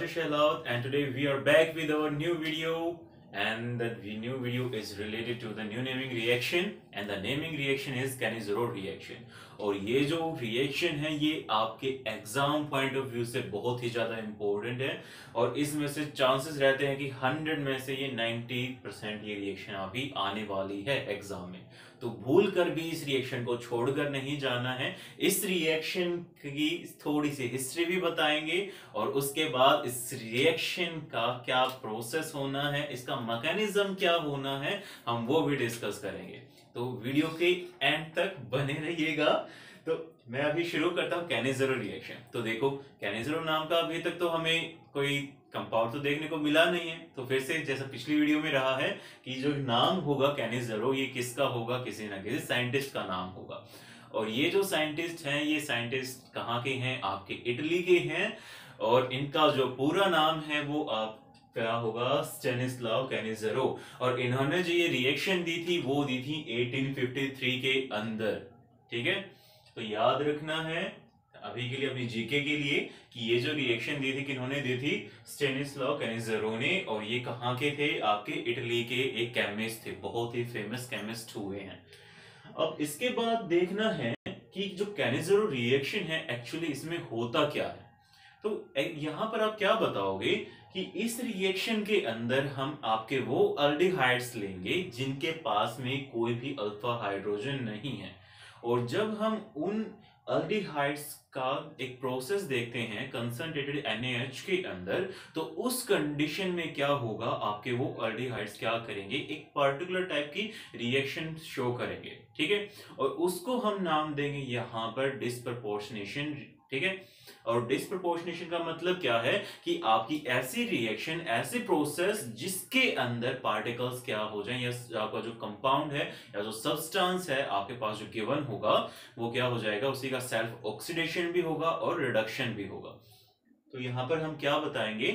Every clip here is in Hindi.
Ashish Ahlaut and today we are back with our new video and the new video is related to the new naming reaction and the naming reaction is Cannizzaro reaction। और ये जो रिएक्शन है ये आपके एग्जाम पॉइंट ऑफ व्यू से बहुत ही ज़्यादा इम्पोर्टेंट है और इसमें से चांसेस रहते हैं कि 100 में से ये 90% ये रिएक्शन अभी आने वाली है एग्जाम में। तो भूल कर भी इस रिएक्शन को छोड़कर नहीं जाना है। इस रिएक्शन की थोड़ी सी हिस्ट्री भी बताएंगे और उसके बाद इस रिएक्शन का क्या प्रोसेस होना है, इसका मैकेनिज्म क्या होना है, हम वो भी डिस्कस करेंगे। तो वीडियो के एंड तक बने रहिएगा। तो मैं अभी शुरू करता हूँ कैनिज़रो रिएक्शन। तो देखो कैनिज़रो नाम का अभी तक तो हमें कोई कंपाउंड तो देखने को मिला नहीं है, तो फिर से जैसा पिछली वीडियो में रहा है कि जो नाम होगा कैनिज़रो ये किसका होगा, किसी ना किसी साइंटिस्ट का नाम होगा। और ये जो साइंटिस्ट हैं ये साइंटिस्ट कहाँ के हैं, आपके इटली के हैं और इनका जो पूरा नाम है वो आप क्या होगा, स्टेनिस्लाव कैनिज़रो। और इन्होंने जो ये रिएक्शन दी थी वो दी थी 1853 के अंदर। ठीक है, तो याद रखना है अभी के लिए, अपनी जीके के लिए, कि ये जो रिएक्शन दी थी किन्होंने दी थी, स्टेनिस्लाव कैनिज़रो ने। और ये कहाँ के थे, आपके इटली के एक केमिस्ट थे, बहुत ही फेमस केमिस्ट हुए हैं। अब इसके बाद देखना है कि जो कैनिज़रो रिएक्शन है एक्चुअली इसमें होता क्या है। तो यहाँ पर आप क्या बताओगे कि इस रिएक्शन के अंदर हम आपके वो अल्डिहाइड्स लेंगे जिनके पास में कोई भी अल्फा हाइड्रोजन नहीं है। और जब हम उन अल्डिहाइड्स का एक प्रोसेस देखते हैं कंसंट्रेटेड NaH के अंदर, तो उस कंडीशन में क्या होगा, आपके वो अल्डिहाइड्स क्या करेंगे, एक पर्टिकुलर टाइप की रिएक्शन शो करेंगे। ठीक है, और उसको हम नाम देंगे यहाँ पर डिस्प्रपोर्शनेशन। ठीक है, और डिस्प्रपोर्शनेशन का मतलब क्या है कि आपकी ऐसी रिएक्शन, ऐसी प्रोसेस जिसके अंदर पार्टिकल्स क्या हो जाएं, या आपका जो कंपाउंड है या जो सब्सटेंस है आपके पास जो गिवन होगा वो क्या हो जाएगा, उसी का सेल्फ ऑक्सीडेशन भी होगा और रिडक्शन भी होगा। तो यहाँ पर हम क्या बताएंगे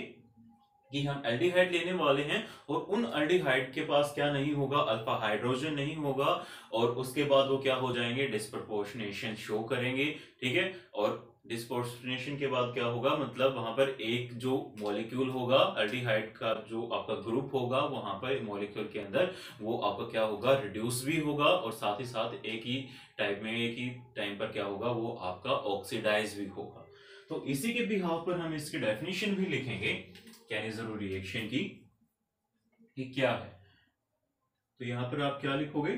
कि हम एल्डिहाइड लेने वाले हैं और उन एल्डिहाइड के पास क्या नहीं होगा, अल्फा हाइड्रोजन नहीं होगा, और उसके बाद वो क्या हो जाएंगे, डिस्प्रपोर्शनेशन शो करेंगे। ठीक है, और डिस्प्रपोर्शनेशन के बाद क्या होगा, मतलब वहां पर एक जो मॉलिक्यूल होगा एल्डिहाइड का, जो आपका ग्रुप होगा वहां पर मॉलिक्यूल के अंदर, वो आपका क्या होगा, रिड्यूस भी होगा और साथ ही साथ एक ही टाइम पर क्या होगा, वो आपका ऑक्सीडाइज भी होगा। तो इसी के बिहाफ पर हम इसकी डेफिनेशन भी लिखेंगे कैनिज़रो रिएक्शन की कि क्या है। तो यहां पर आप क्या लिखोगे,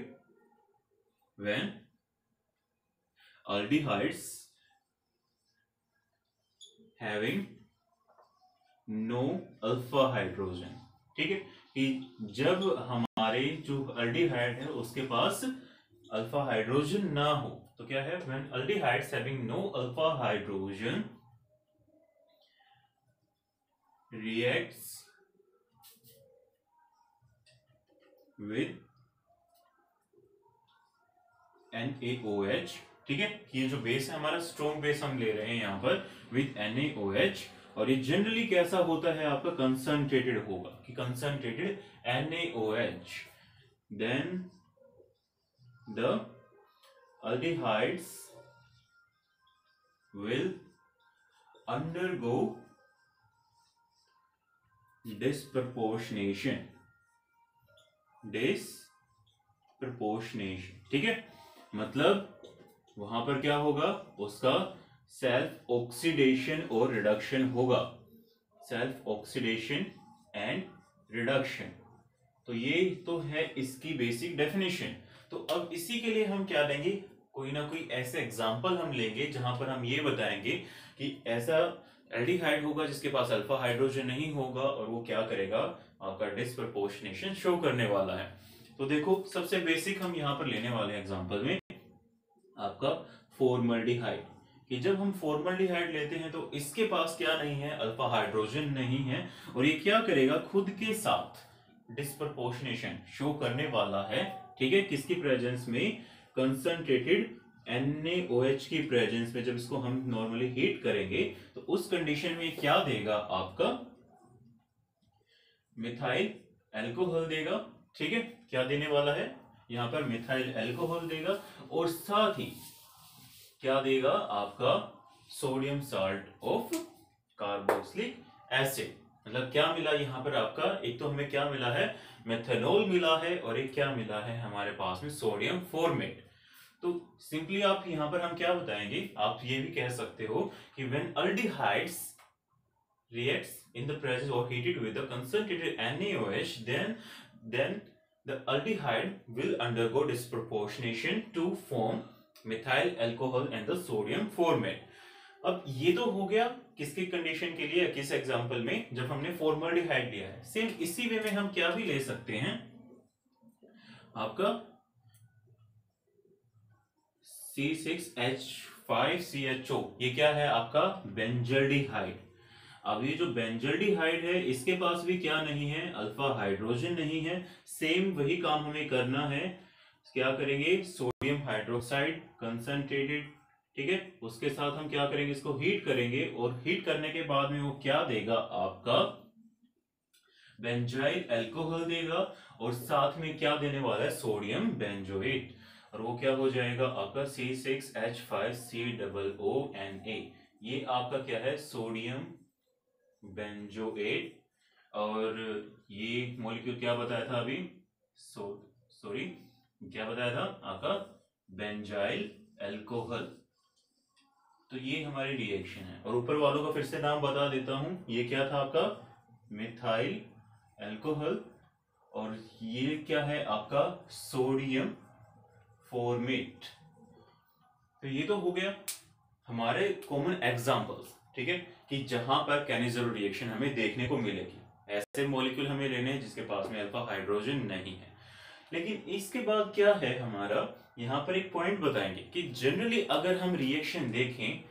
when aldehydes having no alpha hydrogen। ठीक है, कि जब हमारे जो अल्डिहाइड है उसके पास अल्फा हाइड्रोजन ना हो, तो क्या है, when aldehydes having no alpha hydrogen reacts with NaOH। ठीक है, ये जो बेस है हमारा, स्ट्रॉन्ग बेस हम ले रहे हैं यहाँ पर विद NaOH। और ये जनरली कैसा होता है, आपका कंसंट्रेटेड होगा, कि concentrated NaOH, then the aldehydes will undergo disproportionation। ठीक है, मतलब वहां पर क्या होगा, उसका सेल्फ ऑक्सीडेशन और रिडक्शन होगा, सेल्फ ऑक्सीडेशन एंड रिडक्शन। तो ये तो है इसकी बेसिक डेफिनेशन। तो अब इसी के लिए हम क्या लेंगे, कोई ना कोई ऐसे एग्जांपल हम लेंगे जहां पर हम ये बताएंगे कि ऐसा एल्डिहाइड होगा जिसके पास अल्फा हाइड्रोजन नहीं होगा और वो क्या करेगा, आपका डिस्प्रपोर्शनेशन शो करने वाला है। तो देखो सबसे बेसिक हम यहाँ पर लेने वाले हैं एग्जांपल में आपका फॉर्मल्डिहाइड, कि जब हम फॉर्मल्डिहाइड लेते हैं तो इसके पास क्या नहीं है, अल्फा हाइड्रोजन नहीं है, और ये क्या करेगा, खुद के साथ डिस्प्रपोर्शनेशन शो करने वाला है। ठीक है, किसकी प्रेजेंस में, कंसंट्रेटेड NaOH की प्रेजेंस में। जब इसको हम नॉर्मली हीट करेंगे तो उस कंडीशन में क्या देगा, आपका मिथाइल एल्कोहल देगा। ठीक है, क्या देने वाला है, यहाँ पर मिथाइल एल्कोहल देगा, और साथ ही क्या देगा, आपका sodium salt of carboxylic acid. मतलब क्या मिला यहाँ पर आपका, एक तो हमें क्या मिला है, मेथनॉल मिला है, और एक क्या मिला है हमारे पास में, सोडियम फॉर्मेट। तो सिंपली आप यहाँ पर हम क्या बताएंगे, आप ये भी कह सकते हो कि when aldehydes reacts in the presence or heated with the concentrated NaOH, then the aldehyde will undergo disproportionation to form methyl alcohol and the sodium formate. अब ये तो हो गया किसकी कंडीशन के लिए, किस एग्जांपल में, जब हमने फॉर्मल्डिहाइड लिया है। सेम इसी वे में हम क्या भी ले सकते हैं, आपका C6H5CHO, ये क्या है आपका, बेंजल्डिहाइड। अब ये जो बेंजल्डिहाइड है, इसके पास भी क्या नहीं है, अल्फा हाइड्रोजन नहीं है। सेम वही काम हमें करना है, क्या करेंगे, सोडियम हाइड्रोक्साइड कंसंट्रेटेड, ठीक है, उसके साथ हम क्या करेंगे, इसको हीट करेंगे, और हीट करने के बाद में वो क्या देगा आपका, बेंजाइल अल्कोहल देगा, और साथ में क्या देने वाला है, सोडियम बेंजोएट, और वो क्या हो जाएगा आपका C6H5COONA। ये आपका क्या है, सोडियम बेंजोएट। और ये मॉलिक्यूल क्या बताया था अभी, सॉरी क्या बताया था आपका, बेंजाइल अल्कोहल। तो ये हमारी रिएक्शन है, और ऊपर वालों का फिर से नाम बता देता हूं, ये क्या था आपका, मिथाइल अल्कोहल, और ये क्या है आपका, सोडियम फॉर्मेट। तो ये तो हो गया हमारे कॉमन एग्जांपल्स, ठीक है, कि जहां पर कैनिज़रो रिएक्शन हमें देखने को मिलेगी। ऐसे मॉलिक्यूल हमें लेने हैं जिसके पास में अल्फा हाइड्रोजन नहीं है। लेकिन इसके बाद क्या है हमारा, यहाँ पर एक पॉइंट बताएंगे कि जनरली अगर हम रिएक्शन देखें,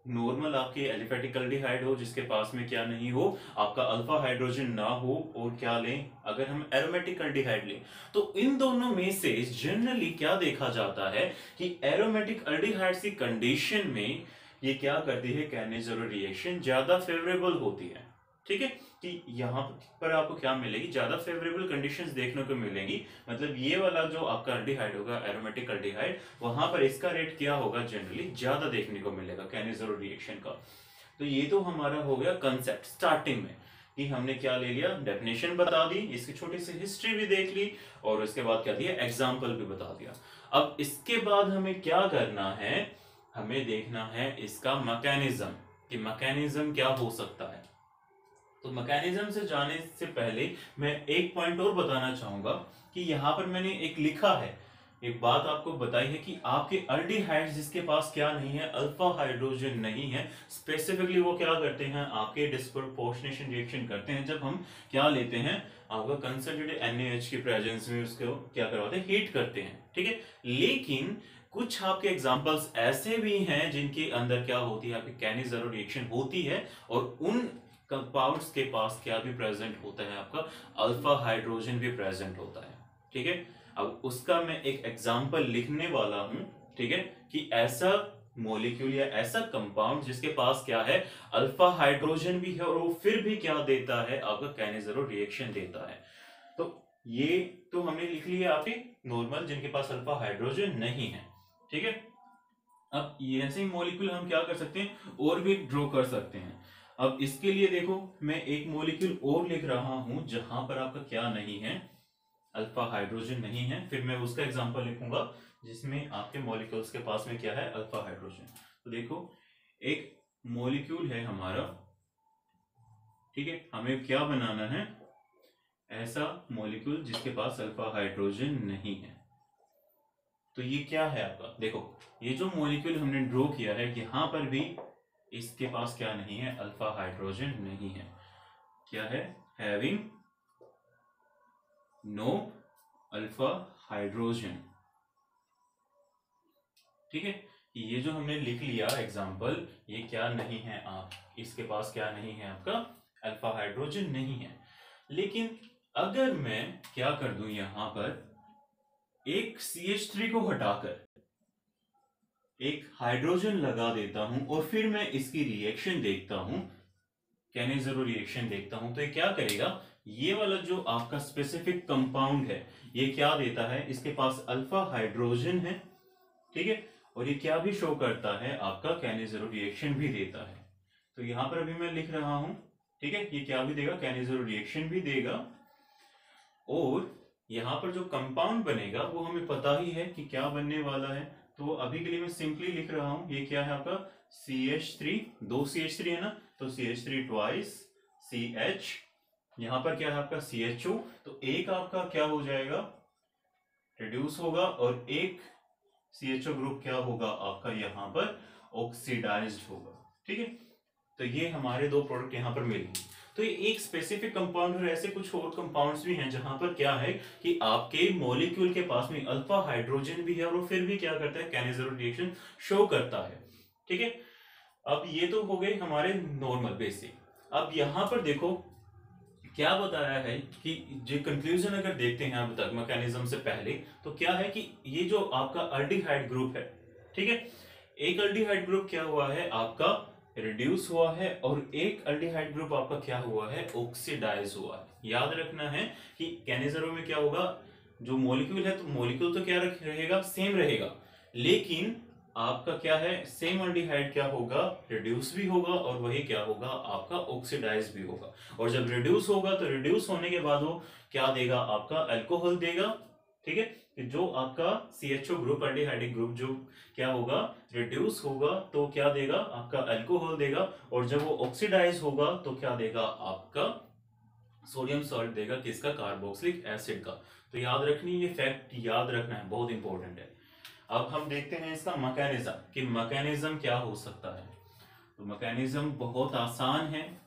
नॉर्मल आपके एलिफेटिक एल्डिहाइड हो जिसके पास में क्या नहीं हो, आपका अल्फा हाइड्रोजन ना हो, और क्या लें, अगर हम एरोमेटिक एल्डिहाइड लें, तो इन दोनों में से जनरली क्या देखा जाता है कि एरोमेटिक एल्डिहाइड की कंडीशन में ये क्या करती है, कैनिज़रो रिएक्शन ज्यादा फेवरेबल होती है, ठीक है, कि यहाँ पर आपको क्या मिलेगी, ज्यादा फेवरेबल कंडीशंस देखने को मिलेंगी। मतलब ये वाला जो आपका एल्डिहाइड होगा, एरोमेटिक एल्डिहाइड, वहां पर इसका रेट क्या होगा, जनरली ज्यादा देखने को मिलेगा कैनिज़रो रिएक्शन का। तो ये तो हमारा हो गया कंसेप्ट स्टार्टिंग में, कि हमने क्या ले लिया, डेफिनेशन बता दी, इसकी छोटी सी हिस्ट्री भी देख ली, और उसके बाद क्या दिया, एग्जाम्पल भी बता दिया। अब इसके बाद हमें क्या करना है, हमें देखना है इसका मैकेनिज्म, कि मैकेनिज्म क्या हो सकता है। तो मैकेनिज्म से जाने से पहले मैं एक पॉइंट और बताना चाहूंगा, कि यहाँ पर मैंने एक लिखा है, एक बात आपको बताई है, कि आपके अल्डिहाइड्स जिसके पास क्या नहीं है, अल्फा हाइड्रोजन नहीं है, स्पेसिफिकली वो क्या करते हैं, आपके डिस्प्रोपोर्शनेशन रिएक्शन करते हैं, जब हम क्या लेते हैं, आपका कंसंट्रेटेड NaOH की प्रेजेंस में उसको क्या करवाते हैं, हीट करते हैं, ठीक है। लेकिन कुछ आपके एग्जांपल्स ऐसे भी हैं जिनके अंदर क्या होती है, आपकी कैनिज़रो रिएक्शन होती है, और उन कंपाउंड्स के पास क्या भी प्रेजेंट होता है, आपका अल्फा हाइड्रोजन भी प्रेजेंट होता है, ठीक है। अब उसका मैं एक एग्जांपल लिखने वाला हूं, ठीक है, कि ऐसा मॉलिक्यूल या ऐसा कंपाउंड जिसके पास क्या है, अल्फा हाइड्रोजन भी है, और वो फिर भी क्या देता है, आपका कैनिज़रो रिएक्शन देता है। तो ये तो हमने लिख लिया आपके नॉर्मल जिनके पास अल्फा हाइड्रोजन नहीं है, ठीक है। अब ये ऐसे मॉलिक्यूल हम क्या कर सकते हैं, और भी ड्रॉ कर सकते हैं। अब इसके लिए देखो, मैं एक मॉलिक्यूल और लिख रहा हूं जहां पर आपका क्या नहीं है, अल्फा हाइड्रोजन नहीं है, फिर मैं उसका एग्जांपल लिखूंगा जिसमें आपके मॉलिक्यूल्स के पास में क्या है, अल्फा हाइड्रोजन। तो देखो, एक मॉलिक्यूल है हमारा, ठीक है, हमें क्या बनाना है, ऐसा मॉलिक्यूल जिसके पास अल्फा हाइड्रोजन नहीं है। तो ये क्या है आपका, देखो, ये जो मॉलिक्यूल हमने ड्रॉ किया है, यहां पर भी इसके पास क्या नहीं है, अल्फा हाइड्रोजन नहीं है। क्या है, हैविंग नो अल्फा हाइड्रोजन, ठीक है। ये जो हमने लिख लिया एग्जांपल, ये क्या नहीं है, आप इसके पास क्या नहीं है, आपका अल्फा हाइड्रोजन नहीं है। लेकिन अगर मैं क्या कर दूं, यहां पर एक CH3 को हटाकर एक हाइड्रोजन लगा देता हूं, और फिर मैं इसकी रिएक्शन देखता हूं, कैनिज़रो रिएक्शन देखता हूं, तो ये क्या करेगा, ये वाला जो आपका स्पेसिफिक कंपाउंड है, ये क्या देता है, इसके पास अल्फा हाइड्रोजन है, ठीक है, और ये क्या भी शो करता है, आपका कैनिज़रो रिएक्शन भी देता है। तो यहां पर अभी मैं लिख रहा हूं ठीक है, ये क्या भी देगा, कैनिज़रो रिएक्शन भी देगा। और यहाँ पर जो कंपाउंड बनेगा वो हमें पता ही है कि क्या बनने वाला है, तो अभी के लिए मैं सिंपली लिख रहा हूं, ये क्या है आपका CH3, दो CH3 है ना, तो CH3 ट्वाइस CH, यहाँ पर क्या है आपका CHO, तो एक आपका क्या हो जाएगा, रिड्यूस होगा, और एक CHO ग्रुप क्या होगा आपका यहाँ पर ऑक्सीडाइज्ड होगा। ठीक है, तो ये हमारे दो प्रोडक्ट यहाँ पर मिलेंगे। तो ये एक स्पेसिफिक कंपाउंड, और ऐसे कुछ और कंपाउंड्स भी हैं जहां पर क्या है कि आपके मॉलिक्यूल के पास में अल्फा हाइड्रोजन भी है और वो फिर भी क्या करता है, कैनिज़रो रिएक्शन शो करता है। ठीक है, अब ये तो हो गए हमारे नॉर्मल बेसिक। अब यहाँ पर देखो क्या बताया है कि जो कंक्लूजन अगर देखते हैं अब तक मैकेनिज्म से पहले, तो क्या है कि ये जो आपका अल्डिहाइड ग्रुप है, ठीक है, एक अल्डिहाइड ग्रुप क्या हुआ है आपका रिड्यूस हुआ है, और एक अल्डिहाइड ग्रुप आपका क्या हुआ है, ऑक्सीडाइज हुआ है। याद रखना है कि कैनिज़रो में क्या होगा, जो मॉलिक्यूल है, तो मॉलिक्यूल तो क्या रहेगा, सेम रहेगा, लेकिन आपका क्या है, सेम अल्डिहाइड क्या होगा, रिड्यूस भी होगा, और वही क्या होगा आपका ऑक्सीडाइज भी होगा। और जब रिड्यूस होगा तो रिड्यूस होने के बाद वो क्या देगा, आपका अल्कोहल देगा। ठीक है, कि जो आपका CHO ग्रुप, अल्डिहाइडिक ग्रुप, जो क्या होगा, रिड्यूस होगा तो क्या देगा, आपका अल्कोहल देगा, और जब वो ऑक्सीडाइज होगा तो क्या देगा, आपका सोडियम सॉल्ट देगा, किसका, कार्बोक्सिलिक एसिड का। तो याद रखनी, ये फैक्ट याद रखना है, बहुत इंपॉर्टेंट है। अब हम देखते हैं इसका मैकेनिज्म, कि मैकेनिज्म क्या हो सकता है। तो मैकेनिज्म बहुत आसान है,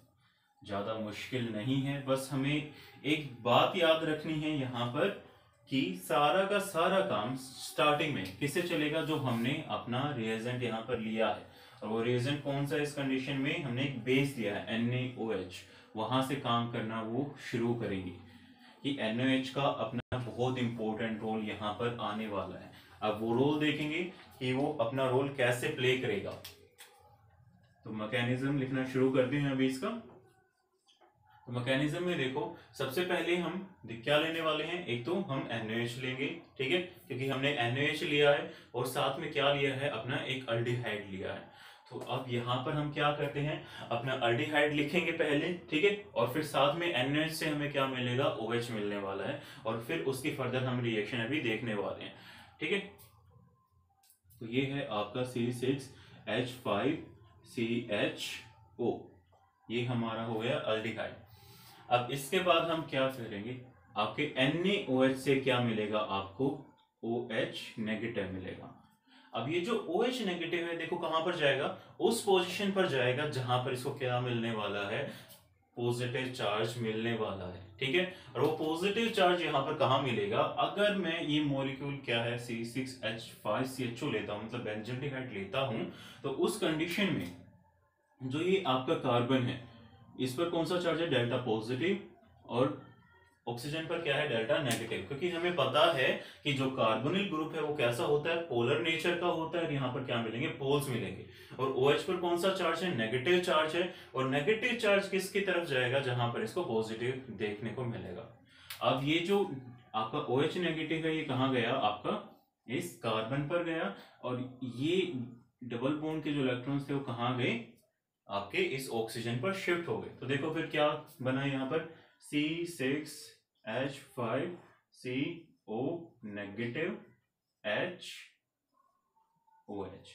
ज्यादा मुश्किल नहीं है, बस हमें एक बात याद रखनी है यहाँ पर कि सारा का सारा काम स्टार्टिंग में किससे चलेगा, जो हमने अपना रिएजेंट यहाँ पर लिया है, और वो रिएजेंट कौन सा है, इस कंडीशन में हमने एक बेस दिया है NaOH, वहां से काम करना वो शुरू करेंगे, कि NaOH का अपना बहुत इंपॉर्टेंट रोल यहाँ पर आने वाला है। अब वो रोल देखेंगे कि वो अपना रोल कैसे प्ले करेगा। तो मैकेनिज्म लिखना शुरू करते हैं अभी इसका। तो मैकेनिज्म में देखो, सबसे पहले हम क्या लेने वाले हैं, एक तो हम NaOH लेंगे, ठीक है, क्योंकि हमने NaOH लिया है और साथ में क्या लिया है, अपना एक अल्डिहाइड लिया है। तो अब यहाँ पर हम क्या करते हैं, अपना अल्डिहाइड लिखेंगे पहले, ठीक है, और फिर साथ में NaOH से हमें क्या मिलेगा, OH मिलने वाला है, और फिर उसकी फर्दर हम रिएक्शन अभी देखने वाले हैं। ठीक है, तो ये है आपका C6H5CHO, ये हमारा हो गया अल्डिहाइड। अब इसके बाद हम क्या करेंगे, आपके NaOH से क्या मिलेगा, आपको OH नेगेटिव मिलेगा। अब ये जो OH नेगेटिव है, देखो कहां पर जाएगा, उस पोजीशन पर जाएगा जहां पर इसको क्या मिलने वाला है, पॉजिटिव चार्ज मिलने वाला है। ठीक है, और वो पॉजिटिव चार्ज यहाँ पर कहाँ मिलेगा, अगर मैं ये मॉलिक्यूल क्या है C6H5CHO लेता हूँ, मतलब बेंजल्डिहाइड लेता हूँ, तो उस कंडीशन में जो ये आपका कार्बन है, इस पर कौन सा चार्ज है, डेल्टा पॉजिटिव, और ऑक्सीजन पर क्या है, डेल्टा नेगेटिव, क्योंकि हमें पता है कि जो कार्बोनिल ग्रुप है वो कैसा होता है, पोलर नेचर का होता है, और यहाँ पर क्या मिलेंगे, पोल्स मिलेंगे। और OH पर कौन सा चार्ज है, नेगेटिव चार्ज है, और नेगेटिव चार्ज किसकी तरफ जाएगा, जहां पर इसको पॉजिटिव देखने को मिलेगा। अब ये जो आपका OH नेगेटिव है, ये कहाँ गया, आपका इस कार्बन पर गया, और ये डबल बॉन्ड के जो इलेक्ट्रॉन्स थे वो कहाँ गए, आपके इस ऑक्सीजन पर शिफ्ट हो गए। तो देखो फिर क्या बना यहाँ पर, C6H5CO नेगेटिव HOH।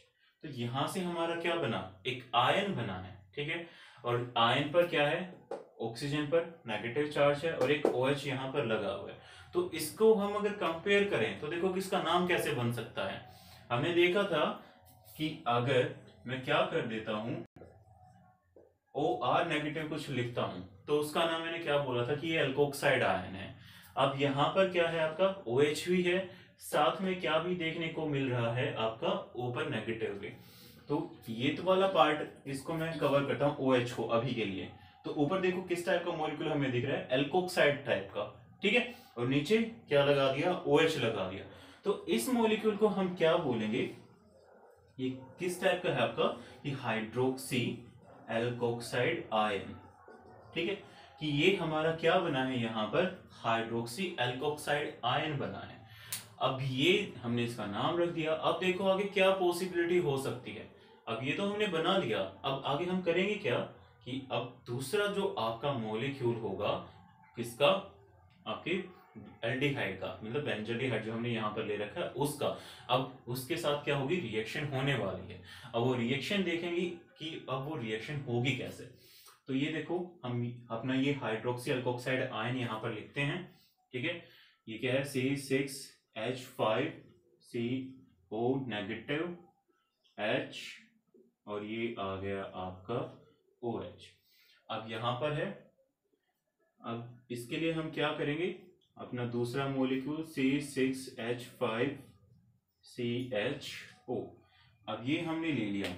तो यहां से हमारा क्या बना, एक आयन बना है। ठीक है, और आयन पर क्या है, ऑक्सीजन पर नेगेटिव चार्ज है, और एक OH यहाँ पर लगा हुआ है। तो इसको हम अगर कंपेयर करें तो देखो किसका नाम कैसे बन सकता है। हमने देखा था कि अगर मैं क्या कर देता हूं, OR नेगेटिव कुछ लिखता हूं, तो उसका नाम मैंने क्या बोला था कि ये एल्कोक्साइड आयन है। अब यहाँ पर क्या है, आपका OH भी है, साथ में क्या भी देखने को मिल रहा है, आपका O पर नेगेटिव भी। तो ये तो वाला पार्ट इसको मैं कवर करता हूँ OH को अभी के लिए। तो ऊपर देखो किस टाइप का मॉलिक्यूल हमें दिख रहा है, एल्कोक्साइड टाइप का। ठीक है, और नीचे क्या लगा दिया, OH लगा दिया। तो इस मॉलिक्यूल को हम क्या बोलेंगे, ये किस टाइप का है आपका, ये हाइड्रोक्सी एल्कोक्साइड आयन। ठीक है, कि ये हमारा क्या बना है, यहाँ पर हाइड्रोक्सी एल्कोक्साइड आयन बना है। अब ये हमने इसका नाम रख दिया। अब देखो आगे क्या पॉसिबिलिटी हो सकती है। अब ये तो हमने बना लिया, अब आगे हम करेंगे क्या कि अब दूसरा जो आपका मॉलिक्यूल होगा किसका, आपके एल्डिहाइड का, मतलब बेंजोल्डिहाइड जो हमने यहाँ पर ले रखा है उसका, अब उसके साथ क्या होगी, रिएक्शन होने वाली है। अब वो रिएक्शन देखेंगे कि अब वो रिएक्शन होगी कैसे। तो ये देखो हम अपना ये हाइड्रोक्सी अल्कोक्साइड आयन यहाँ पर लिखते हैं, ठीक है। ये क्या है, C6H5CO नेगेटिव H, और ये आ गया आपका OH। अब यहाँ पर है, अब इसके लिए हम क्या करेंगे, अपना दूसरा मॉलिक्यूल C6H5CHO, अब ये हमने ले लिया।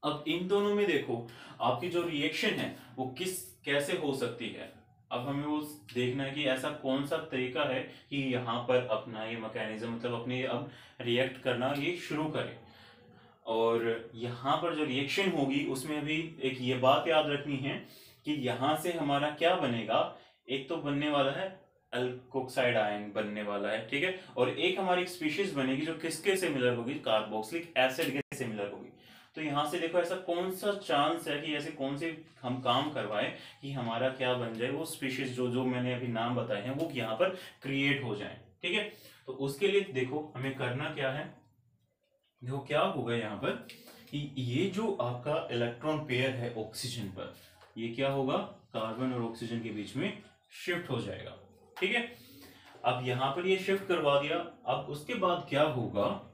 अब इन दोनों में देखो आपकी जो रिएक्शन है वो कैसे हो सकती है। अब हमें वो देखना है कि ऐसा कौन सा तरीका है कि यहाँ पर अपना ये मैकेनिज्म, मतलब अपने अब रिएक्ट करना ये शुरू करे। और यहाँ पर जो रिएक्शन होगी उसमें अभी एक ये बात याद रखनी है कि यहाँ से हमारा क्या बनेगा, एक तो बनने वाला है अल्कोक्साइड आयन बनने वाला है, ठीक है, और एक हमारी स्पीशीज बनेगी जो किसके सिमिलर होगी, कार्बोक्सिलिक एसिड के सिमिलर होगी। तो यहाँ से देखो ऐसा कौन सा चांस है कि ऐसे कौन से हम काम करवाएं कि हमारा क्या बन जाए, वो स्पीशीज जो जो मैंने अभी नाम बताए हैं वो यहाँ पर क्रिएट हो जाए, ठीक है। तो उसके लिए देखो हमें करना क्या है, देखो क्या होगा यहाँ पर कि ये जो आपका इलेक्ट्रॉन पेयर है ऑक्सीजन पर, ये क्या होगा, कार्बन और ऑक्सीजन के बीच में शिफ्ट हो जाएगा, ठीक है। अब यहाँ पर ये शिफ्ट करवा दिया। अब उसके बाद क्या होगा,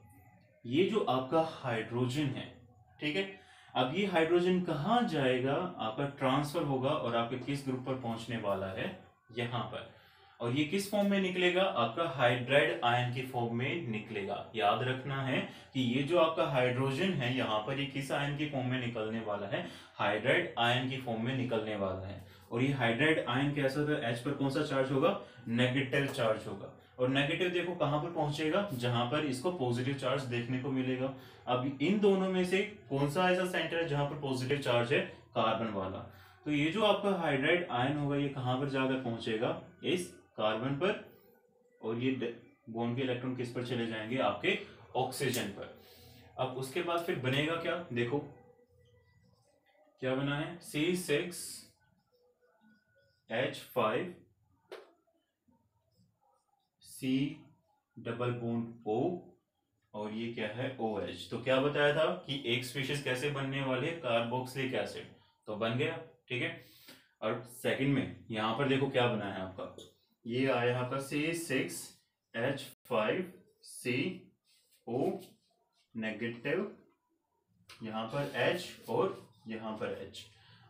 ये जो आपका हाइड्रोजन है, ठीक है, अब ये हाइड्रोजन कहाँ जाएगा, आपका ट्रांसफर होगा और आपके किस ग्रुप पर पहुंचने वाला है, यहाँ पर। और ये किस फॉर्म में निकलेगा, आपका हाइड्राइड आयन की फॉर्म में निकलेगा। याद रखना है कि ये जो आपका हाइड्रोजन है यहाँ पर, ये किस आयन की फॉर्म में निकलने वाला है, हाइड्राइड आयन की फॉर्म में निकलने वाला है। और ये हाइड्राइड आयन कैसा होता है, H पर कौन सा चार्ज होगा, नेगेटिव चार्ज होगा। और नेगेटिव देखो कहां पर पहुंचेगा, जहां पर इसको पॉजिटिव चार्ज देखने को मिलेगा। अब इन दोनों में से कौन सा ऐसा सेंटर है जहां पर पॉजिटिव चार्ज है, कार्बन वाला। तो ये जो आपका हाइड्राइड आयन होगा ये कहां पर जाकर पहुंचेगा, इस कार्बन पर, और ये बॉन्ड के इलेक्ट्रॉन किस पर चले जाएंगे, आपके ऑक्सीजन पर। अब उसके बाद फिर बनेगा क्या, देखो क्या बना है, C6H5 C double bond O, और ये क्या है OH। तो क्या बताया था कि एक स्पीशीज कैसे बनने वाली है, कार्बोक्सिलिक एसिड, तो बन गया, ठीक है। और सेकंड में यहाँ पर देखो क्या बना है आपका, ये आया आपका C6H5CO नेगेटिव, यहाँ पर H और यहाँ पर H।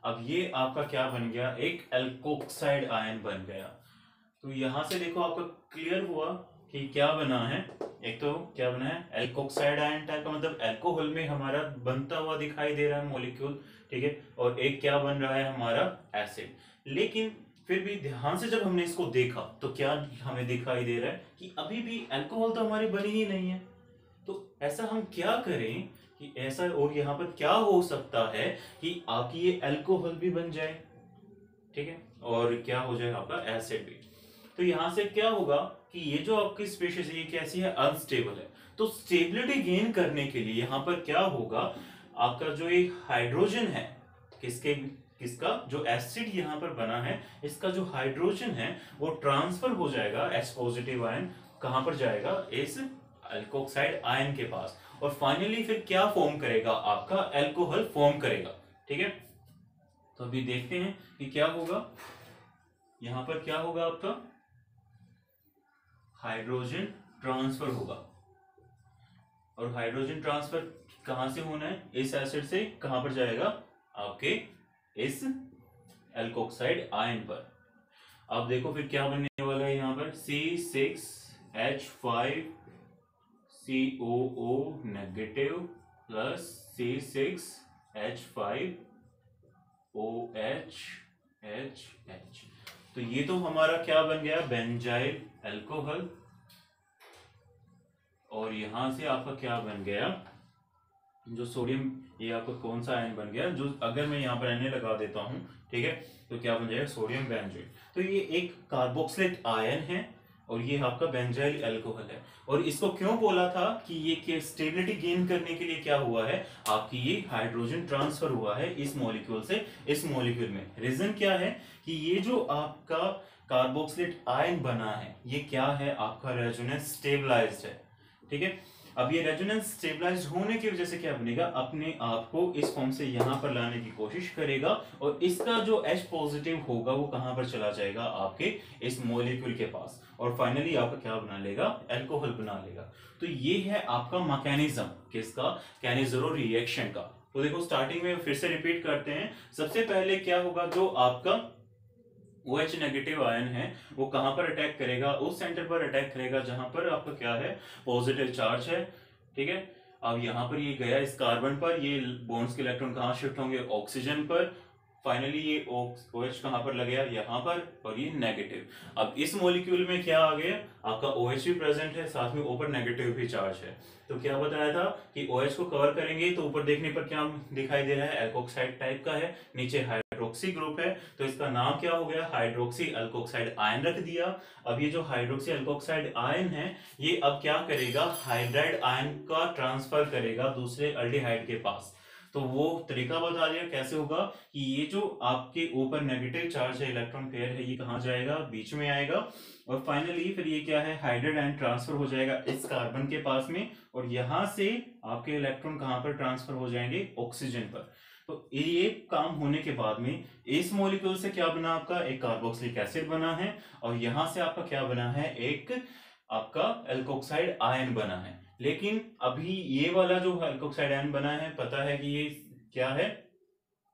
अब ये आपका क्या बन गया, एक एल्कोक्साइड आयन बन गया। तो यहाँ से देखो आपका क्लियर हुआ कि क्या बना है, एक तो क्या बना है, एल्कोक्साइड आयन टाइप का, मतलब अल्कोहल में हमारा बनता हुआ दिखाई दे रहा है मॉलिक्यूल, ठीक है, और एक क्या बन रहा है हमारा एसिड। लेकिन फिर भी ध्यान से जब हमने इसको देखा तो क्या हमें दिखाई दे रहा है कि अभी भी अल्कोहल तो हमारी बनी ही नहीं है। तो ऐसा हम क्या करें कि ऐसा, और यहाँ पर क्या हो सकता है कि आपकी ये अल्कोहल भी बन जाए, ठीक है, और क्या हो जाए आपका एसिड भी। तो यहाँ से क्या होगा कि ये जो आपकी स्पीशीज है ये कैसी है, अनस्टेबल है। तो स्टेबिलिटी गेन करने के लिए यहाँ पर क्या होगा, आपका जो ये हाइड्रोजन है, किसका जो एसिड यहाँ पर बना है, इसका जो हाइड्रोजन है वो ट्रांसफर हो जाएगा, H पॉजिटिव आयन कहां पर जाएगा, इस अल्कोक्साइड आयन के पास, और फाइनली फिर क्या फॉर्म करेगा, आपका अल्कोहल फॉर्म करेगा, ठीक है। तो अभी देखते हैं कि क्या होगा, यहां पर क्या होगा, आपका हाइड्रोजन ट्रांसफर होगा। और हाइड्रोजन ट्रांसफर कहां से होना है, इस एसिड से कहां पर जाएगा, आपके इस एल्कोक्साइड आयन पर। अब देखो फिर क्या बनने वाला है यहाँ पर, C6H5COO नेगेटिव प्लस C6H5OHH। तो ये तो हमारा क्या बन गया, बेंजाइल अल्कोहल। और यहां से आपका क्या बन गया, जो सोडियम, ये आपका कौन सा आयन बन गया, जो अगर मैं यहाँ पर Na लगा देता हूँ, ठीक है, तो क्या बन जाएगा, सोडियम बेंजोएट। तो ये एक कार्बोक्सिलेट आयन है और ये आपका बेंजाइल अल्कोहल है। और इसको क्यों बोला था कि ये स्टेबिलिटी गेन करने के लिए क्या हुआ है, आपकी ये हाइड्रोजन ट्रांसफर हुआ है इस मॉलिक्यूल से इस मॉलिक्यूल में। रीजन क्या है कि ये जो आपका कार्बोक्सिलेट आयन बना है ये क्या है, आपका रेजोनेंस स्टेबलाइज्ड है। ठीक है, अब ये रेजोनेंस स्टेबलाइज्ड होने की वजह से क्या बनेगा, अपने आप को इस फॉर्म से यहां पर लाने की कोशिश करेगा और इसका जो H पॉजिटिव होगा वो कहां पर चला जाएगा, आपके इस मॉलिक्यूल के पास, और फाइनली आपका क्या बना लेगा, अल्कोहल बना लेगा। तो ये है आपका मैकेनिज्म किसका, कैनिज़रो रिएक्शन का। तो देखो स्टार्टिंग में फिर से रिपीट करते हैं। सबसे पहले क्या होगा, जो आपका OH नेगेटिव आयन है वो कहां पर अटैक करेगा, उस सेंटर पर अटैक करेगा जहां पर आपका क्या है, पॉजिटिव चार्ज है। ठीक है, अब यहां पर ये गया इस कार्बन पर, ये बॉन्ड्स के इलेक्ट्रॉन कहां शिफ्ट होंगे, ऑक्सीजन पर। फाइनली ये OH कहां पर लग गया, यहां पर, और ये नेगेटिव। अब इस मॉलिक्यूल में क्या आ गया, आपका OH भी प्रेजेंट है, साथ में ऊपर नेगेटिव भी चार्ज है। तो क्या बताया था कि OH को कवर करेंगे तो ऊपर देखने पर क्या दिखाई दे रहा है, एल्कोक्साइड टाइप का है, नीचे हाइड्रोक्सी ग्रुप है, तो इसका नाम क्या हो गया, हाइड्रोक्सी अल्कोक्साइड आयन रख दिया। अब ये जो हाइड्रोक्सी अल्कोक्साइड आयन है ये अब क्या करेगा, हाइड्राइड आयन का ट्रांसफर करेगा दूसरे अल्डिहाइड के पास। तो वो तरीका बता दिया कैसे होगा कि ये जो आपके ऊपर नेगेटिव चार्ज है, इलेक्ट्रॉन पेयर है, ये कहां जाएगा, बीच में आएगा, और फाइनली फिर ये क्या है, हाइड्राइड आयन ट्रांसफर हो जाएगा इस कार्बन के पास में, और यहां से आपके इलेक्ट्रॉन कहां पर ट्रांसफर हो जाएंगे, ऑक्सीजन पर। तो ये काम होने के बाद में इस मॉलिक्यूल से क्या बना, आपका एक कार्बोक्सिलिक एसिड बना है, और यहां से आपका क्या बना है, एक आपका एल्कोक्साइड आयन बना है। लेकिन अभी ये वाला जो एल्कोक्साइड आयन बना है, पता है कि ये क्या है,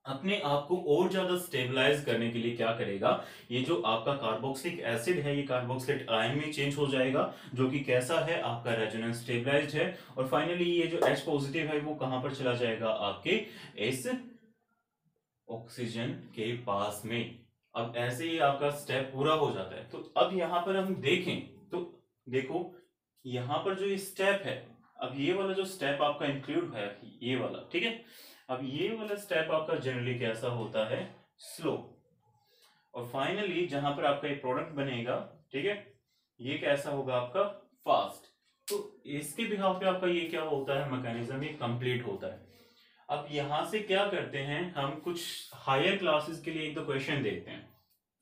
अपने आप को और ज्यादा स्टेबलाइज करने के लिए क्या करेगा, ये जो आपका कार्बोक्सिलिक एसिड है ये कार्बोक्सिलेट आयन में चेंज हो जाएगा, जो कि कैसा है, आपका रेजोनेंस स्टेबलाइज्ड है, और फाइनली ये जो H पॉजिटिव है वो कहां पर चला जाएगा, आपके इस ऑक्सीजन के पास में। अब ऐसे ही आपका स्टेप पूरा हो जाता है। तो अब यहां पर हम देखें तो देखो यहां पर जो ये स्टेप है, अब ये वाला जो स्टेप आपका इंक्लूड है ये वाला, ठीक है, अब ये वाला स्टेप आपका जनरली कैसा होता है, स्लो, और फाइनली जहां पर आपका ये प्रोडक्ट बनेगा, ठीक है, ये कैसा होगा, आपका फास्ट। तो इसके बिहाफ पे आपका ये क्या होता है, मैकेनिज्म ये कंप्लीट होता है। अब यहां से क्या करते हैं, हम कुछ हायर क्लासेस के लिए एक दो क्वेश्चन देखते हैं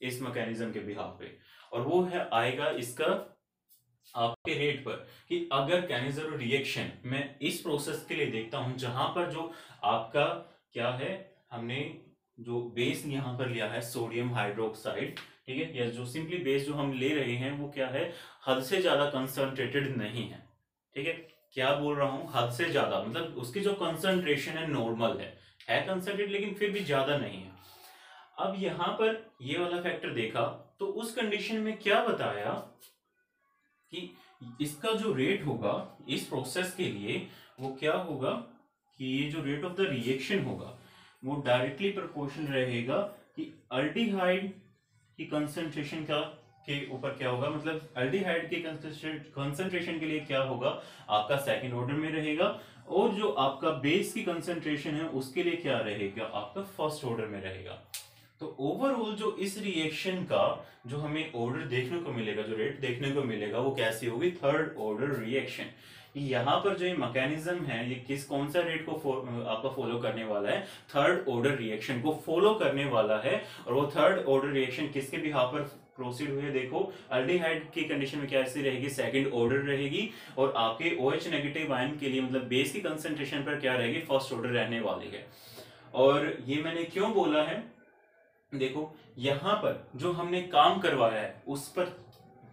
इस मैकेनिज्म के बिहाफ पे, और वो है आएगा इसका आपके रेट पर, कि अगर कैनिज़रो रिएक्शन मैं इस प्रोसेस के लिए देखता हूं जहां पर जो आपका क्या है, हमने जो बेस यहां पर लिया है सोडियम हाइड्रोक्साइड, ठीक है, या जो सिंपली बेस जो हम ले रहे हैं वो क्या है, हद से ज्यादा कंसंट्रेटेड नहीं है। ठीक है, क्या बोल रहा हूं, हद से ज्यादा मतलब उसकी जो कंसंट्रेशन है नॉर्मल है कंसंट्रेटेड, लेकिन फिर भी ज्यादा नहीं है। अब यहां पर ये वाला फैक्टर देखा तो उस कंडीशन में क्या बताया कि इसका जो रेट होगा इस प्रोसेस के लिए वो क्या होगा, कि ये जो रेट ऑफ द रिएक्शन होगा वो डायरेक्टली प्रोपोर्शनल रहेगा कि अल्डिहाइड की कंसंट्रेशन का के ऊपर क्या होगा, मतलब अल्डिहाइड की कंसंट्रेशन के लिए क्या होगा, आपका सेकंड ऑर्डर में रहेगा, और जो आपका बेस की कंसंट्रेशन है उसके लिए क्या रहेगा, आपका फर्स्ट ऑर्डर में रहेगा। तो ओवरऑल जो इस रिएक्शन का जो हमें ऑर्डर देखने को मिलेगा, जो रेट देखने को मिलेगा, वो कैसी होगी, थर्ड ऑर्डर रिएक्शन। यहाँ पर जो ये मैकेनिज्म है ये किस कौन सा रेट को आपका फॉलो करने वाला है, थर्ड ऑर्डर रिएक्शन को फॉलो करने वाला है। और वो थर्ड ऑर्डर रिएक्शन किसके भी यहाँ पर प्रोसीड हुए, देखो अल्डिहाइड की कंडीशन में क्या ऐसी रहेगी, सेकंड ऑर्डर रहेगी, और आपके OH नेगेटिव आयन के लिए मतलब बेस की कंसंट्रेशन पर क्या रहेगी, फर्स्ट ऑर्डर रहने वाली है। और ये मैंने क्यों बोला है, देखो यहां पर जो हमने काम करवाया है उस पर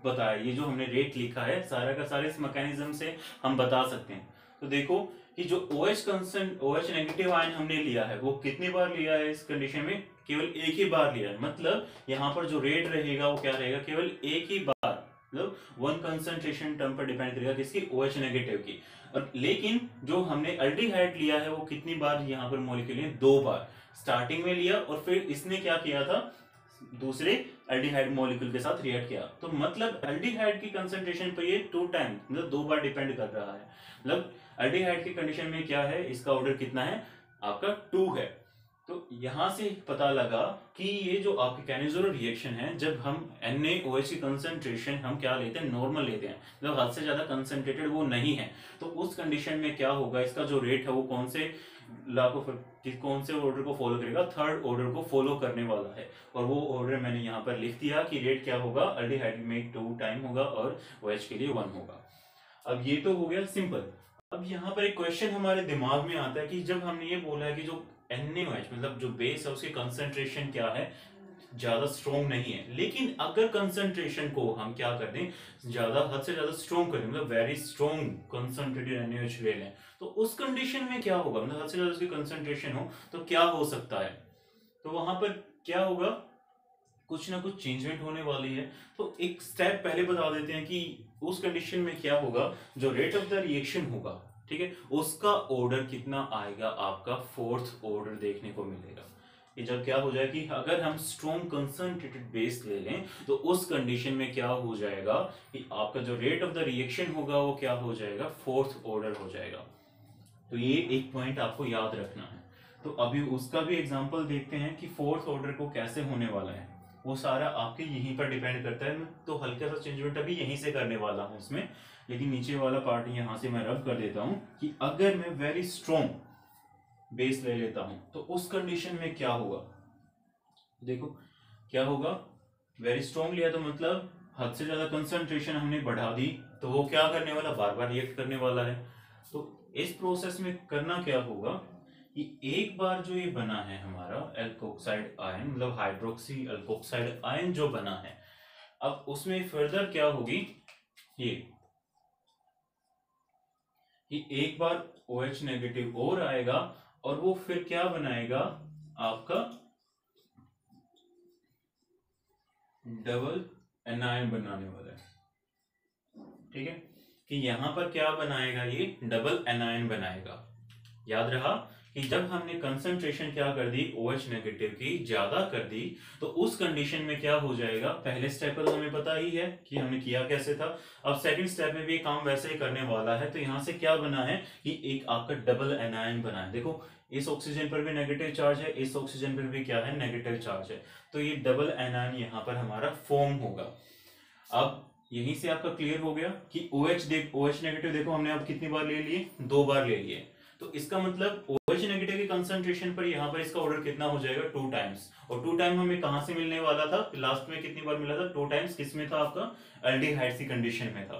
बताया, ये जो हमने रेट लिखा है सारा का सारा इस मैकेनिज्म से हम बता सकते हैं। तो देखो कि जो OH नेगेटिव आयन हमने लिया है वो कितनी बार लिया है इस कंडीशन में, केवल एक ही बार लिया है, मतलब यहाँ पर जो रेट रहेगा वो क्या रहेगा, केवल एक ही बार, मतलब वन कंसंट्रेशन टर्म पर डिपेंड करेगा किसकी, OH नेगेटिव की। और लेकिन जो हमने अल्डिहाइड लिया है वो कितनी बार यहाँ पर मॉलिक्यूल ने, दो बार, स्टार्टिंग में लिया और फिर इसने क्या किया था, दूसरे अल्डिहाइड मॉलिक्यूल के साथ रिएक्ट किया। तो मतलब अल्डिहाइड की कंसंट्रेशन पर ये टू टाइम मतलब दो बार डिपेंड कर रहा है। मतलब अल्डिहाइड की कंडीशन में क्या है, इसका ऑर्डर कितना है, आपका 2 है। तो यहाँ से पता लगा कि ये जो आपके कैनिज़ोरल रिएक्शन है, जब हम NaOH की कंसंट्रेशन हम क्या लेते हैं, नॉर्मल लेते हैं, मतलब हद से ज्यादा कंसंट्रेटेड वो नहीं है, तो उस कंडीशन में क्या होगा, इसका जो रेट है वो कौन से लॉ को, कौन से ऑर्डर को फॉलो करेगा, थर्ड ऑर्डर को फॉलो करने वाला है। और वो ऑर्डर मैंने यहाँ पर लिख दिया कि रेट क्या होगा, अल्डिहाइड में 2 टाइम होगा और OH के लिए 1 होगा। अब ये तो हो गया सिंपल। अब यहाँ पर एक क्वेश्चन हमारे दिमाग में आता है कि जब हमने ये बोला है कि जो NaOH मतलब जो बेस है उसकी कंसंट्रेशन क्या है, ज्यादा स्ट्रॉन्ग नहीं है, लेकिन अगर कंसंट्रेशन को हम क्या कर दें, ज्यादा हद से ज्यादा स्ट्रॉन्ग करें, मतलब वेरी स्ट्रॉन्ग कंसंट्रेटेड NaOH ले लें, तो उस कंडीशन में क्या होगा, मतलब हद से ज्यादा उसकी कंसंट्रेशन हो तो क्या हो सकता है, तो वहां पर क्या होगा, कुछ ना कुछ चेंजमेंट होने वाली है। तो एक स्टेप पहले बता देते हैं कि उस कंडीशन में क्या होगा, जो रेट ऑफ द रिएक्शन होगा, ठीक है, उसका ऑर्डर कितना आएगा, आपका फोर्थ ऑर्डर देखने को मिलेगा। ये जब क्या हो जाए कि अगर हम स्ट्रॉन्ग कंसंट्रेटेड बेस ले लें तो उस कंडीशन में क्या हो जाएगा कि आपका जो रेट ऑफ द रिएक्शन होगा वो क्या हो जाएगा, फोर्थ ऑर्डर हो जाएगा। तो ये एक पॉइंट आपको याद रखना है। तो अभी उसका भी एग्जांपल देखते हैं कि फोर्थ ऑर्डर को कैसे होने वाला है, वो सारा आपके यहीं पर डिपेंड करता है। तो हल्का सा चेंजमेंट अभी यहीं से करने वाला हूँ उसमें, लेकिन नीचे वाला पार्ट यहाँ से मैं रब कर देता हूँ कि अगर मैं वेरी स्ट्रॉन्ग बेस ले लेता हूँ तो उस कंडीशन में क्या होगा, देखो क्या होगा, वेरी स्ट्रॉन्ग लिया तो मतलब हद से ज्यादा कंसंट्रेशन हमने बढ़ा दी, तो वो क्या करने वाला, बार बार रिएक्ट करने वाला है। तो इस प्रोसेस में करना क्या होगा कि एक बार जो ये बना है हमारा एल्कोक्साइड आयन, मतलब हाइड्रोक्सी एल्कोक्साइड आयन जो बना है, अब उसमें फर्दर क्या होगी, ये कि एक बार OH नेगेटिव और आएगा और वो फिर क्या बनाएगा, आपका डबल एनायन बनाने वाला है, ठीक है, कि यहां पर क्या बनाएगा, ये डबल एनायन बनाएगा। याद रहा कि जब हमने कंसंट्रेशन क्या कर दी, OH नेगेटिव की ज्यादा कर दी, तो उस कंडीशन में क्या हो जाएगा, पहले स्टेप पर तो हमें पता ही है कि हमने किया कैसे था। अब सेकंड स्टेप में भी काम वैसे ही करने वाला है। तो यहां से क्या बना है कि एक आपका डबल एनायन बना है। देखो इस ऑक्सीजन पर भी नेगेटिव चार्ज है, इस ऑक्सीजन पर भी क्या है, नेगेटिव चार्ज है, तो ये डबल एनायन यहाँ पर हमारा फॉर्म होगा। अब यहीं से आपका क्लियर हो गया कि OH नेगेटिव देखो हमने अब कितनी बार ले लिए, 2 बार ले लिए, तो इसका मतलब OH नेगेटिव की कंसंट्रेशन पर यहाँ पर इसका ऑर्डर कितना हो जाएगा, 2 टाइम्स। और 2 टाइम हमें कहां से मिलने वाला था, लास्ट में कितनी बार मिला था, 2 टाइम्स किसमें था, आपका एल्डिहाइड्स की कंडीशन में था।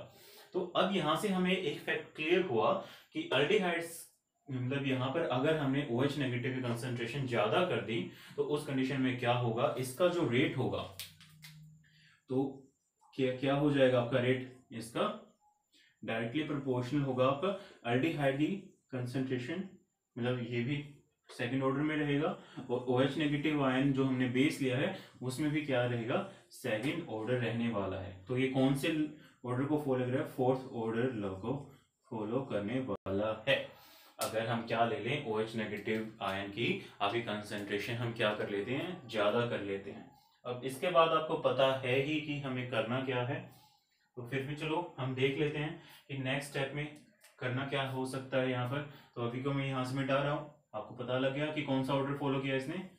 तो अब यहां से हमें एक फैक्ट क्लियर हुआ कि एल्डिहाइड्स मतलब यहाँ पर अगर हमने OH नेगेटिव की कंसंट्रेशन ज्यादा कर दी तो उस कंडीशन में क्या होगा, इसका जो रेट होगा, तो क्या क्या हो जाएगा आपका रेट, इसका डायरेक्टली प्रोपोर्शनल होगा आपका एल्डिहाइड की कंसंट्रेशन, मतलब ये भी सेकंड ऑर्डर में रहेगा, और OH नेगेटिव आयन जो हमने बेस लिया है उसमें भी क्या रहेगा, सेकंड ऑर्डर रहने वाला है। तो ये कौन से ऑर्डर को फॉलो करेगा, फोर्थ ऑर्डर लॉ को फॉलो करने वाला है। अगर हम क्या ले लें, OH नेगेटिव आयन की अभी कंसंट्रेशन हम क्या कर लेते हैं, ज्यादा कर लेते हैं। अब इसके बाद आपको पता है ही कि हमें करना क्या है, तो फिर भी चलो हम देख लेते हैं कि नेक्स्ट स्टेप में करना क्या हो सकता है यहाँ पर। तो अभी को मैं यहाँ से मिटा रहा हूँ, आपको पता लग गया कि कौन सा ऑर्डर फॉलो किया इसने।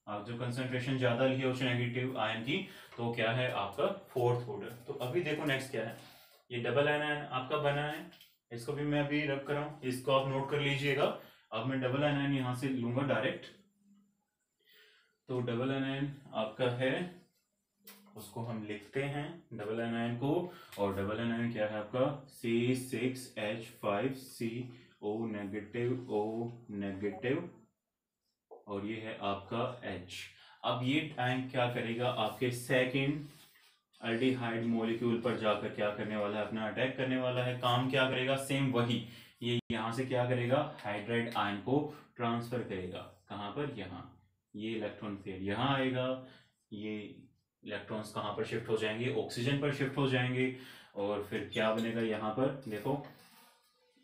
आप जो कंसंट्रेशन ज्यादा ली है OH नेगेटिव आयन की, तो क्या है आपका फोर्थ ऑर्डर। तो अभी देखो नेक्स्ट क्या है, ये डबल आयन आपका बना है, इसको भी मैं अभी रब कर रहा हूँ, इसको आप नोट कर लीजिएगा। अब मैं डबल एनायन यहाँ से लूंगा डायरेक्ट, तो डबल एनायन आपका है, उसको हम लिखते हैं डबल एनायन को, और डबल एनायन क्या है आपका C6H5CO नेगेटिव O नेगेटिव, और ये है आपका H। अब ये आयन क्या करेगा, आपके सेकंड एल्डिहाइड मॉलिक्यूल पर जाकर क्या करने वाला है, अपना अटैक करने वाला है। काम क्या करेगा, सेम वही, ये यहाँ से क्या करेगा, हाइड्राइड आयन को ट्रांसफर करेगा, कहाँ पर, यहाँ, ये इलेक्ट्रॉन पेयर यहाँ आएगा, ये इलेक्ट्रॉन्स कहाँ पर शिफ्ट हो जाएंगे, ऑक्सीजन पर शिफ्ट हो जाएंगे, और फिर क्या बनेगा यहाँ पर, देखो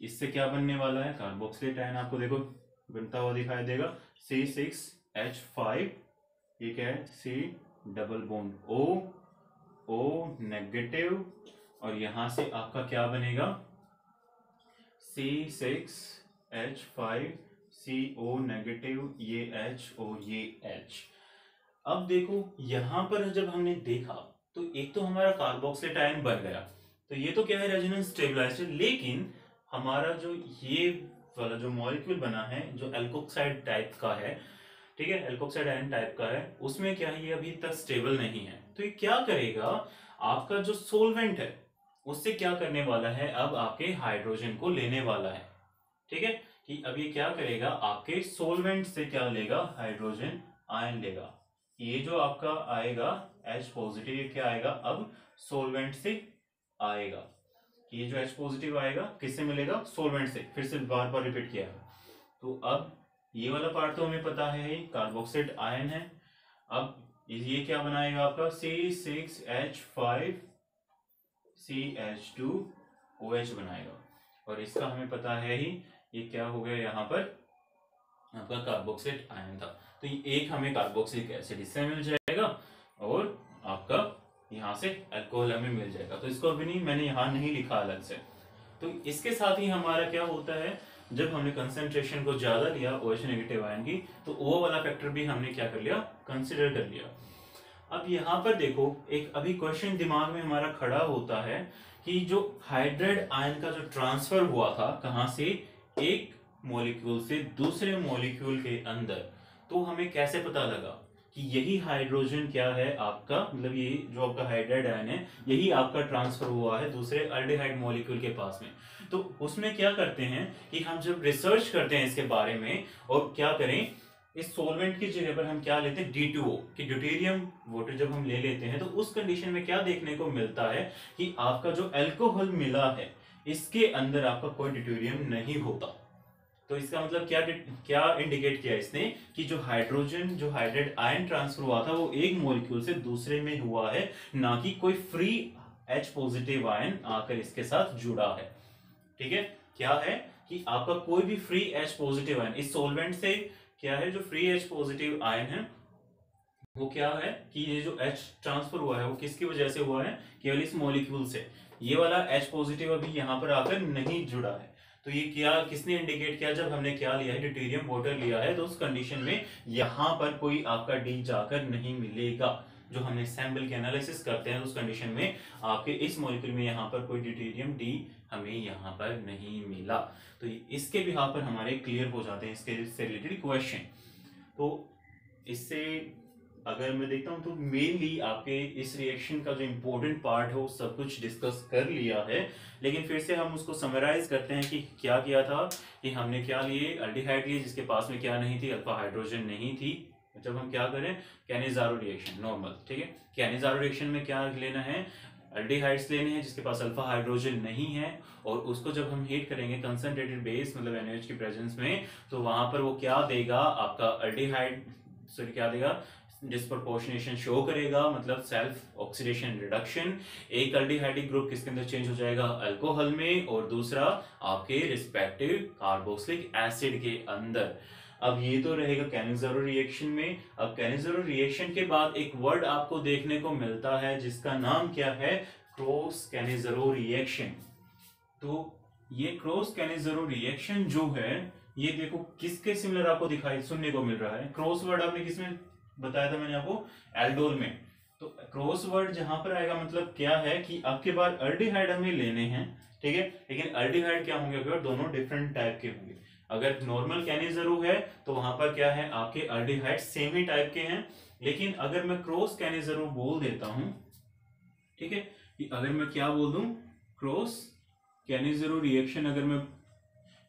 इससे क्या बनने वाला है, कार्बोक्सिलेट आयन आपको देखो बनता हुआ दिखाई देगा, C6H5, ये क्या है, C double bond O negative, और यहां से आपका क्या बनेगा, C6H5 CO नेगेटिव, ये H और ये H। अब देखो यहां पर जब हमने देखा तो एक तो हमारा कार्बोक्सिलेट आयन बन गया, तो ये तो क्या है, रेजोनेंस स्टेबलाइज्ड है। लेकिन हमारा जो ये वाला जो मॉलिक्यूल बना है जो एल्कोक्साइड टाइप का है, ठीक है, एल्कोक्साइड आयन टाइप का है, उसमें क्या है, ये अभी तक स्टेबल नहीं है। तो ये क्या करेगा, आपका जो सोलवेंट है उससे क्या करने वाला है, अब आपके हाइड्रोजन को लेने वाला है। ठीक है, कि अब ये क्या करेगा, आपके सोलवेंट से क्या लेगा, हाइड्रोजन आयन लेगा। ये जो आपका आएगा H पॉजिटिव, ये क्या आएगा, अब सोलवेंट से आएगा। ये जो H पॉजिटिव आएगा किससे मिलेगा, सोलवेंट से। फिर से बार बार रिपीट किया है। तो अब ये वाला पार्ट तो हमें पता है ही, कार्बोक्सिलेट आयन है। अब ये क्या बनाएगा आपका C6H5CH2OH बनाएगा। और इसका हमें पता है ही, ये क्या हो गया, यहाँ पर आपका कार्बोक्सिलेट आयन था। तो ये एक हमें कार्बोक्सिलिक एसिड इससे मिल जाएगा और आपका यहाँ से अल्कोहल हमें मिल जाएगा। तो इसको अभी नहीं, मैंने यहाँ नहीं लिखा अलग से। तो इसके साथ ही हमारा क्या होता है, जब हमने कंसेंट्रेशन को ज्यादा लिया OH नेगेटिव आयन की, तो वो वाला फैक्टर भी हमने क्या कर लिया, कंसिडर कर लिया। अब यहाँ पर देखो एक अभी क्वेश्चन दिमाग में हमारा खड़ा होता है कि जो हाइड्राइड आयन का जो ट्रांसफर हुआ था कहाँ से, एक मॉलिक्यूल से दूसरे मॉलिक्यूल के अंदर, तो हमें कैसे पता लगा कि यही हाइड्रोजन क्या है आपका, मतलब ये जो आपका हाइड्राइड आयन है यही आपका ट्रांसफर हुआ है दूसरे अल्डिहाइड मॉलिक्यूल के पास में। तो उसमें क्या करते हैं कि हम जब रिसर्च करते हैं इसके बारे में, और क्या करें, इस सोलवेंट की जगह पर हम क्या लेते हैं, D2O कि ड्यूटेरियम वाटर जब हम ले लेते हैं, तो उस कंडीशन में क्या देखने को मिलता है कि आपका जो अल्कोहल मिला है इसके अंदर आपका कोई ड्यूटेरियम नहीं होता। तो इसका मतलब क्या क्या इंडिकेट किया इसने कि जो हाइड्रोजन, जो हाइड्राइड आयन ट्रांसफर हुआ था वो एक मॉलिक्यूल से दूसरे में हुआ है, ना कि कोई फ्री H पॉजिटिव आयन आकर इसके साथ जुड़ा है। ठीक है, क्या है कि आपका कोई भी फ्री H पॉजिटिव आयन इस सोलवेंट से क्या है, जो फ्री H पॉजिटिव आयन है वो क्या है कि ये जो H ट्रांसफर हुआ है वो किसकी वजह से हुआ है, केवल इस मॉलिक्यूल से। ये वाला H पॉजिटिव अभी यहाँ पर आकर नहीं जुड़ा है। तो ये क्या किसने इंडिकेट किया, जब हमने क्या लिया है, ड्यूटेरियम वाटर लिया है, तो उस कंडीशन में यहाँ पर कोई आपका D जाकर नहीं मिलेगा। जो हमने सैंपल के एनालिसिस करते हैं उस कंडीशन में आपके इस मॉलिक्यूल में यहाँ पर कोई ड्यूटेरियम D हमें यहाँ पर नहीं मिला। तो इसके भी यहाँ पर हमारे क्लियर हो जाते हैं इसके से रिलेटेड क्वेश्चन। तो इससे अगर मैं देखता हूं तो मेनली आपके इस रिएक्शन का जो इम्पोर्टेंट पार्ट है वो सब कुछ डिस्कस कर लिया है, लेकिन फिर से हम उसको समराइज करते हैं कि क्या किया था, कि हमने क्या लिए, अल्डिहाइड लिए जिसके पास में क्या नहीं थी, अल्फा हाइड्रोजन नहीं थी। जब हम क्या करें, कैनिजारो रिएक्शन नॉर्मल, ठीक है, कैनिजारो रिएक्शन में क्या लेना है, अल्डिहाइड्स लेने हैं जिसके पास अल्फा हाइड्रोजन नहीं है, और उसको जब हम हीट करेंगे कंसंट्रेटेड बेस मतलब NaOH की प्रेजेंस में, तो वहां पर वो क्या देगा, आपका अल्डिहाइड सॉरी क्या देगा, डिस्प्रोपोर्शनेशन शो करेगा, मतलब सेल्फ ऑक्सीडेशन रिडक्शन। एक अल्डिहाइडिक ग्रुप किसके अंदर चेंज हो जाएगा, अल्कोहल में, और दूसरा आपके रिस्पेक्टिव कार्बोक्सिलिक एसिड के अंदर। अब ये तो रहेगा कैनिज़ारो रिएक्शन में। अब कैनिज़ारो रिएक्शन के बाद एक वर्ड आपको देखने को मिलता है जिसका नाम क्या है, क्रॉस कैनिज़ारो रिएक्शन। तो ये क्रॉस कैनिज़ारो रिएक्शन जो है, ये देखो किसके सिमिलर आपको दिखाई सुनने को मिल रहा है, क्रॉस वर्ड आपने किसमें बताया था मैंने आपको, एल्डोल में। तो क्रॉस वर्ड जहां पर आएगा मतलब क्या है कि आपके पास अल्डिहाइड हमें लेने हैं, ठीक है, लेकिन अल्डिहाइड क्या होंगे, अगर दोनों डिफरेंट टाइप के होंगे। अगर नॉर्मल कैनिज़ारो है तो वहां पर क्या है, आपके अल्डिहाइड सेम ही टाइप के हैं। लेकिन अगर मैं क्रॉस कैनिज़ारो बोल देता हूं, ठीक है, कि अगर मैं क्या बोल दूं, क्रॉस कैनिज़ारो रिएक्शन अगर मैं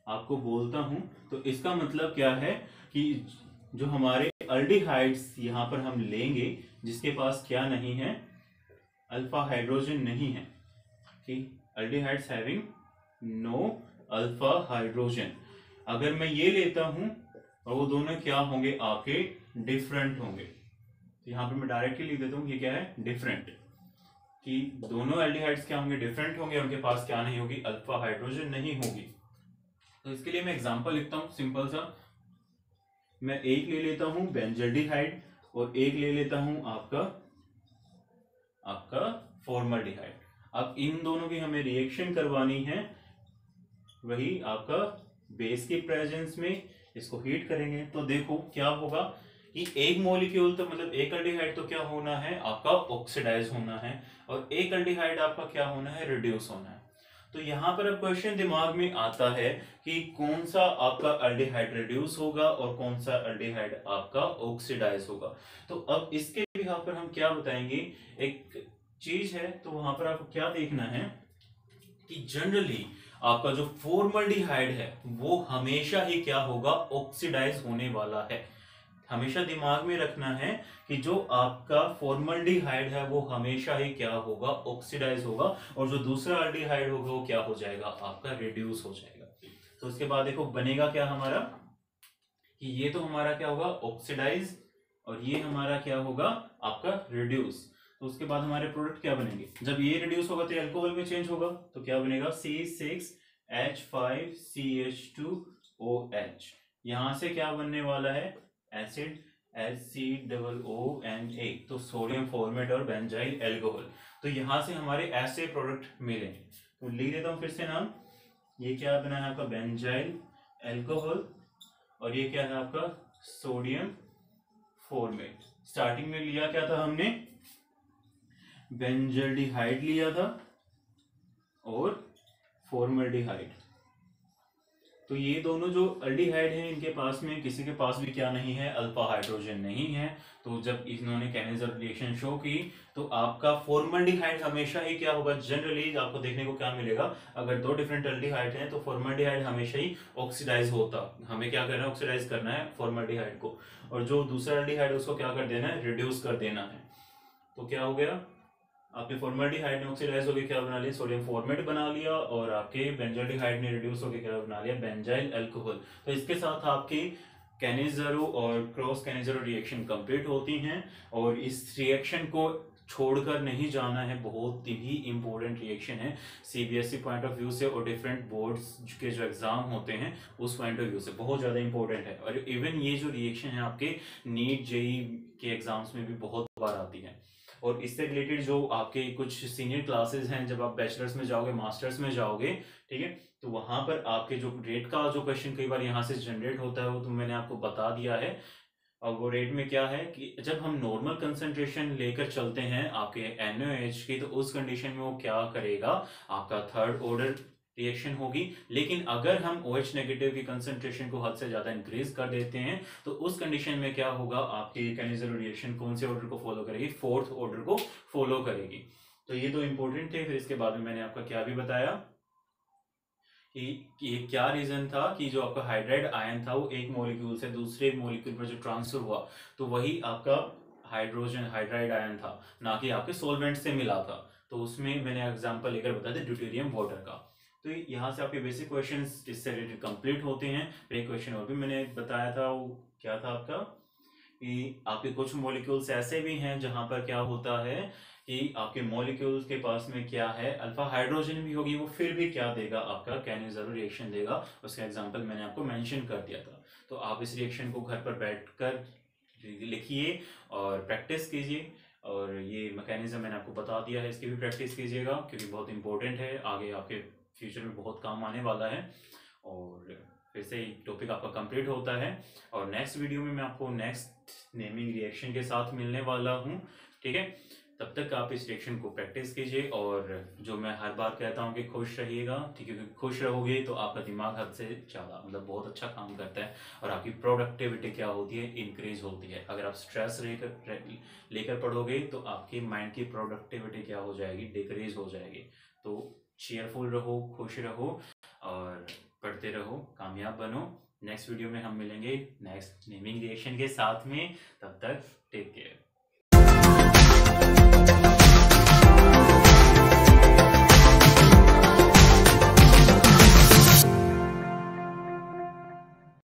आपको बोलता हूं, तो इसका मतलब क्या है कि जो हमारे अल्डिहाइड्स यहाँ पर हम लेंगे जिसके पास क्या नहीं है, अल्फा हाइड्रोजन नहीं है, ठीक, aldehydes having no alpha hydrogen. अगर मैं ये लेता हूं और वो दोनों क्या होंगे, आपके डिफरेंट होंगे। तो यहाँ पे मैं डायरेक्टली लिख देता हूँ ये क्या है, डिफरेंट, कि दोनों एल्डिहाइड्स क्या होंगे, डिफरेंट होंगे, उनके पास क्या नहीं होगी, अल्फा हाइड्रोजन नहीं होगी। तो इसके लिए मैं एग्जांपल लिखता हूँ सिंपल सा, मैं एक ले लेता हूं बेंजल्डिहाइड और एक ले लेता हूं आपका फॉर्मल्डिहाइड। अब इन दोनों की हमें रिएक्शन करवानी है, वही आपका बेस की प्रेजेंस में इसको हीट करेंगे तो देखो क्या होगा कि एक मॉलिक्यूल तो मतलब एक अल्डिहाइड तो क्या होना है आपका ऑक्सीडाइज होना है, और एक अल्डिहाइड आपका क्या होना है रिड्यूस होना है। तो यहाँ पर अब क्वेश्चन दिमाग में आता है कि कौन सा आपका अल्डिहाइड रिड्यूस होगा और कौन सा अल्डिहाइड आपका ऑक्सीडाइज होगा। तो अब इसके यहाँ पर हम क्या बताएंगे, एक चीज है तो वहां पर आपको क्या देखना है कि जनरली आपका जो फॉर्मल्डिहाइड है वो हमेशा ही क्या होगा ऑक्सीडाइज होने वाला है। हमेशा दिमाग में रखना है कि जो आपका फॉर्मल्डिहाइड है वो हमेशा ही क्या होगा ऑक्सीडाइज होगा, और जो दूसरा अल्डिहाइड होगा वो क्या हो जाएगा आपका रिड्यूस हो जाएगा। तो उसके बाद देखो बनेगा क्या हमारा कि ये तो हमारा क्या होगा ऑक्सीडाइज और ये हमारा क्या होगा आपका रिड्यूस। तो उसके बाद हमारे प्रोडक्ट क्या बनेंगे, जब ये रिड्यूस होगा तो अल्कोहल में चेंज होगा तो क्या बनेगा C6H5CH2OH। यहां से क्या बनने वाला है एसिड HCOONA, तो सोडियम फॉर्मेट और बेंजाइल एल्कोहल। तो यहां से हमारे ऐसे प्रोडक्ट मिलेंगे। तो लिख देता हूं फिर से नाम, ये क्या बना है आपका बेंजाइल एल्कोहल और ये क्या है आपका सोडियम फॉर्मेट। स्टार्टिंग में लिया क्या था हमने बेंजल्डिहाइड लिया था और फॉर्मल्डिहाइड। तो ये दोनों जो अल्डिहाइड हैं इनके पास में किसी के पास भी क्या नहीं है अल्फा हाइड्रोजन नहीं है। तो जब इन्होंने कैनिजर रिएक्शन शो की तो आपका फॉर्मल्डिहाइड हमेशा ही क्या होगा, जनरली आपको देखने को क्या मिलेगा, अगर दो डिफरेंट अल्डिहाइड हैं तो फॉर्मल्डिहाइड हमेशा ही ऑक्सीडाइज होता, हमें क्या करना है ऑक्सीडाइज करना है फॉर्मल्डिहाइड को, और जो दूसरा अल्डिहाइड है उसको क्या कर देना है रिड्यूस कर देना है। तो क्या हो गया आपके फॉर्मल्डिहाइड ने ऑक्सीडाइज होकर क्या बना लिया सोडियम फॉर्मेट बना लिया, और आपके बेंजल्डिहाइड ने रिड्यूस होकर क्या बना लिया बेंजाइल अल्कोहल। तो इसके साथ आपकी कैनिज़रो और क्रॉस कैनिज़रो रिएक्शन कंप्लीट होती हैं, और इस रिएक्शन को छोड़कर नहीं जाना है, बहुत ही इंपॉर्टेंट रिएक्शन है सीबीएसई पॉइंट ऑफ व्यू से और डिफरेंट बोर्ड्स के जो एग्जाम होते हैं उस पॉइंट ऑफ व्यू से बहुत ज़्यादा इंपॉर्टेंट है। और इवन ये जो रिएक्शन है आपके नीट जेई के एग्जाम्स में भी बहुत बार आती है। और इससे रिलेटेड जो आपके कुछ सीनियर क्लासेस हैं, जब आप बैचलर्स में जाओगे मास्टर्स में जाओगे, ठीक है, तो वहां पर आपके जो रेट का जो क्वेश्चन कई बार यहाँ से जनरेट होता है वो तो मैंने आपको बता दिया है। और वो रेट में क्या है कि जब हम नॉर्मल कंसंट्रेशन लेकर चलते हैं आपके NaOH की, तो उस कंडीशन में वो क्या करेगा आपका थर्ड ऑर्डर रिएक्शन होगी। लेकिन अगर हम OH नेगेटिव की कंसंट्रेशन को हद से ज्यादा इंक्रीज कर देते हैं तो उस कंडीशन में क्या होगा आपकी कैनिज़रो रिएक्शन कौन से ऑर्डर को फॉलो करेगी, फोर्थ ऑर्डर को फॉलो करेगी। तो ये तो इंपॉर्टेंट थे। फिर इसके बाद में मैंने आपका क्या भी बताया कि ये क्या रीजन था कि जो आपका हाइड्राइड आयन था वो एक मॉलिक्यूल से दूसरे मॉलिक्यूल पर जो ट्रांसफर हुआ तो वही आपका हाइड्रोजन हाइड्राइड आयन था, ना कि आपके सॉल्वेंट से मिला था। तो उसमें मैंने एग्जांपल लेकर बताया था ड्यूटेरियम वाटर का। तो यहाँ से आपके बेसिक क्वेश्चंस इससे रिलेटेड कंप्लीट होते हैं। एक क्वेश्चन और भी मैंने बताया था, वो क्या था आपका कि आपके कुछ मॉलिक्यूल्स ऐसे भी हैं जहां पर क्या होता है कि आपके मॉलिक्यूल्स के पास में क्या है अल्फा हाइड्रोजन भी होगी, वो फिर भी क्या देगा आपका कैनिज़रो रिएक्शन देगा। उसका एग्जांपल मैंने आपको मेंशन कर दिया था। तो आप इस रिएक्शन को घर पर बैठकर लिखिए और प्रैक्टिस कीजिए, और ये मैकेनिज्म मैंने आपको बता दिया है, इसकी भी प्रैक्टिस कीजिएगा क्योंकि बहुत इंपॉर्टेंट है, आगे आपके फ्यूचर में बहुत काम आने वाला है। और फिर से टॉपिक आपका कंप्लीट होता है, और नेक्स्ट वीडियो में मैं आपको नेक्स्ट नेमिंग रिएक्शन के साथ मिलने वाला हूँ, ठीक है। तब तक आप इस रिएक्शन को प्रैक्टिस कीजिए, और जो मैं हर बार कहता हूँ कि खुश रहिएगा, ठीक है, क्योंकि खुश रहोगे तो आपका दिमाग हद से ज़्यादा मतलब बहुत अच्छा काम करता है और आपकी प्रोडक्टिविटी क्या होती है इंक्रीज होती है। अगर आप स्ट्रेस लेकर पढ़ोगे तो आपकी माइंड की प्रोडक्टिविटी क्या हो जाएगी डिक्रीज हो जाएगी। तो चेयरफुल रहो, खुश रहो और पढ़ते रहो, कामयाब बनो। नेक्स्ट वीडियो में हम मिलेंगे नेक्स्ट नेमिंग रिएक्शन के साथ में, तब तक टेक केयर।